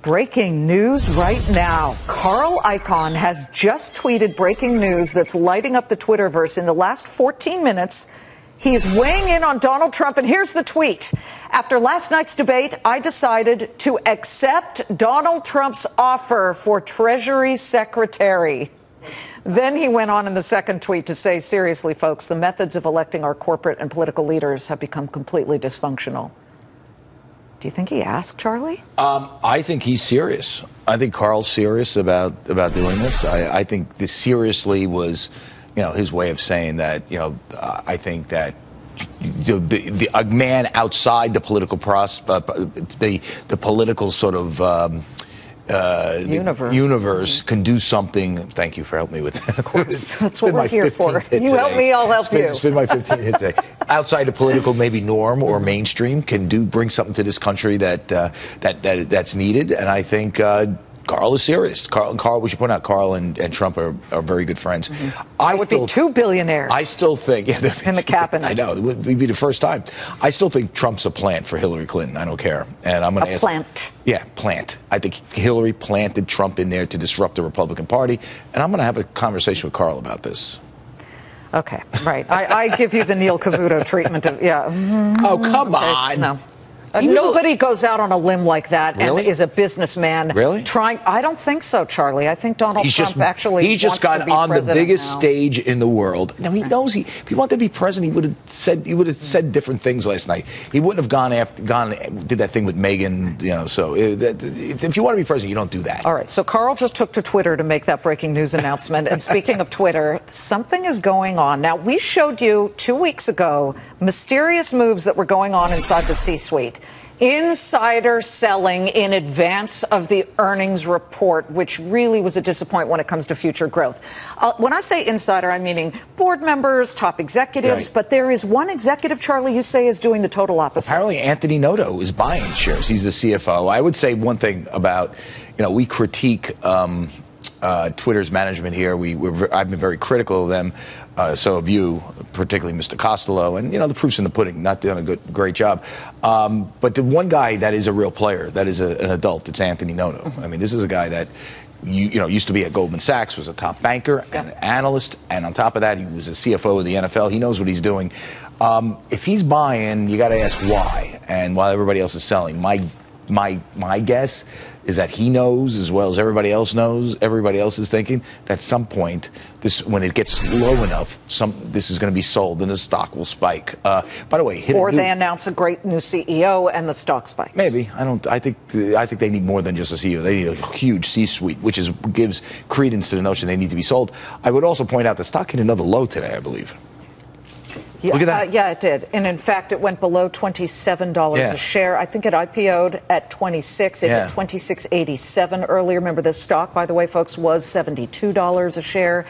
Breaking news right now. Carl Icahn has just tweeted breaking news that's lighting up the Twitterverse. In the last 14 minutes, he is weighing in on Donald Trump, and here's the tweet. After last night's debate, I decided to accept Donald Trump's offer for Treasury Secretary. Then he went on in the second tweet to say, seriously, folks, the methods of electing our corporate and political leaders have become completely dysfunctional. Do you think he asked, Charlie? I think he's serious. I think Carl's serious about doing this. I think this seriously was, his way of saying that, I think that a man outside the political the political sort of universe can do something. Thank you for helping me with that. Of course, that's what we're here for. You help me, I'll help you. It's been my 15th hit today. Outside the political, maybe norm or mainstream, can bring something to this country that's needed, and I think Carl is serious. Carl, we should point out, Carl and Trump are very good friends. Mm-hmm. I would be two billionaires. I still think in the cabinet. I know it would be the first time. I still think Trump's a plant for Hillary Clinton. I don't care, and I'm going to ask. Plant. Yeah, plant. I think Hillary planted Trump in there to disrupt the Republican Party, and I'm going to have a conversation with Carl about this. Okay, right. I give you the Neil Cavuto treatment of, yeah. Mm-hmm. Oh, come on. No. Nobody goes out on a limb like that and is a businessman. Really? I don't think so, Charlie. I think Donald Trump actually he just wants got to be on the biggest now. stage in the world. Now he knows if he wanted to be president, he would have said different things last night. He wouldn't have did that thing with Megyn. So if you want to be president, you don't do that. All right. So Carl just took to Twitter to make that breaking news announcement. And speaking of Twitter, something is going on. Now, we showed you 2 weeks ago mysterious moves that were going on inside the C-suite. Insider selling in advance of the earnings report, which really was a disappointment when it comes to future growth. When I say insider, I'm meaning board members, top executives, right. But there is one executive, Charlie, you say is doing the total opposite. Apparently Anthony Noto is buying shares. He's the CFO. I would say one thing about, we critique Twitter's management here. I've been very critical of them. So have you, particularly Mr. Costello, and the proof's in the pudding. Not doing a great job. But the one guy that is a real player, that is an adult, it's Anthony Noto. I mean, this is a guy that used to be at Goldman Sachs, was a top banker, and an analyst, and on top of that, he was a CFO of the NFL. He knows what he's doing. If he's buying, you got to ask why, and while everybody else is selling. My guess is that he knows, as well as everybody else knows, everybody else is thinking that at some point, when it gets low enough, this is going to be sold and the stock will spike. By the way, they announce a great new CEO and the stock spikes. Maybe. I think they need more than just a CEO. They need a huge C-suite, which gives credence to the notion they need to be sold. I would also point out the stock hit another low today, I believe. Yeah, look at that. Yeah, it did. And in fact, it went below $27 a share. I think it IPO'd at 26. It hit 26.87 earlier. Remember, this stock, by the way, folks, was $72 a share.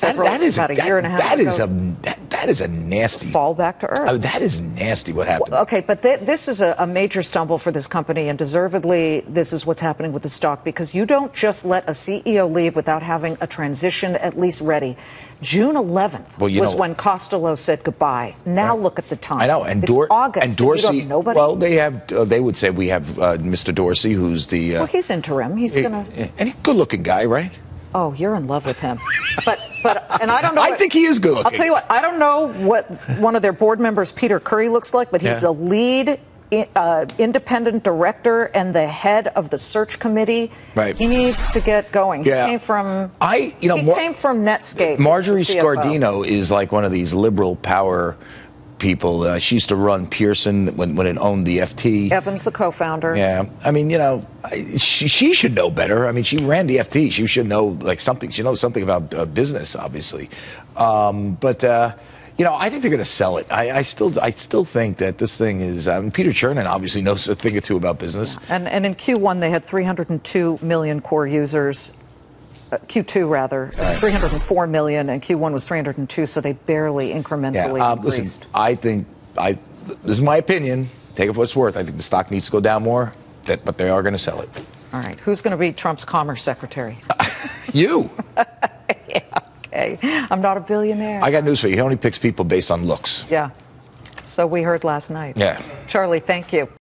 About a year and a half ago. That is a nasty fall back to earth. That is nasty what happened. Well, okay, but this is a major stumble for this company, and deservedly, this is what's happening with the stock, because you don't just let a CEO leave without having a transition at least ready. June 11th was when Costello said goodbye. Now look at the time. I know, and it's August. And Dorsey. And you don't know nobody? Well, they would say we have Mr. Dorsey, who's the. Well, he's interim. He's gonna. And good-looking guy, right? Oh, you're in love with him. But and I don't know. I think he is good looking. I'll tell you what. I don't know what one of their board members, Peter Curry, looks like, but he's the lead independent director and the head of the search committee. Right. He needs to get going. Yeah. He came from Netscape. Marjorie Scardino is like one of these liberal power people. She used to run Pearson when it owned the FT. Evans, the co-founder. Yeah. I mean, she should know better. I mean, she ran the FT. She should know something. She knows something about business, obviously. I think they're going to sell it. I still think that this thing is. Peter Chernin obviously knows a thing or two about business. Yeah. And in Q1 they had 302 million core users. Q2 rather, 304 million, and Q1 was 302, so they barely incrementally increased. Listen, I think this is my opinion. Take it for what it's worth. I think the stock needs to go down more, but they are going to sell it. All right, who's going to be Trump's Commerce Secretary? You. Yeah. Okay. I'm not a billionaire. I got news for you. He only picks people based on looks. Yeah. So we heard last night. Yeah. Charlie, thank you.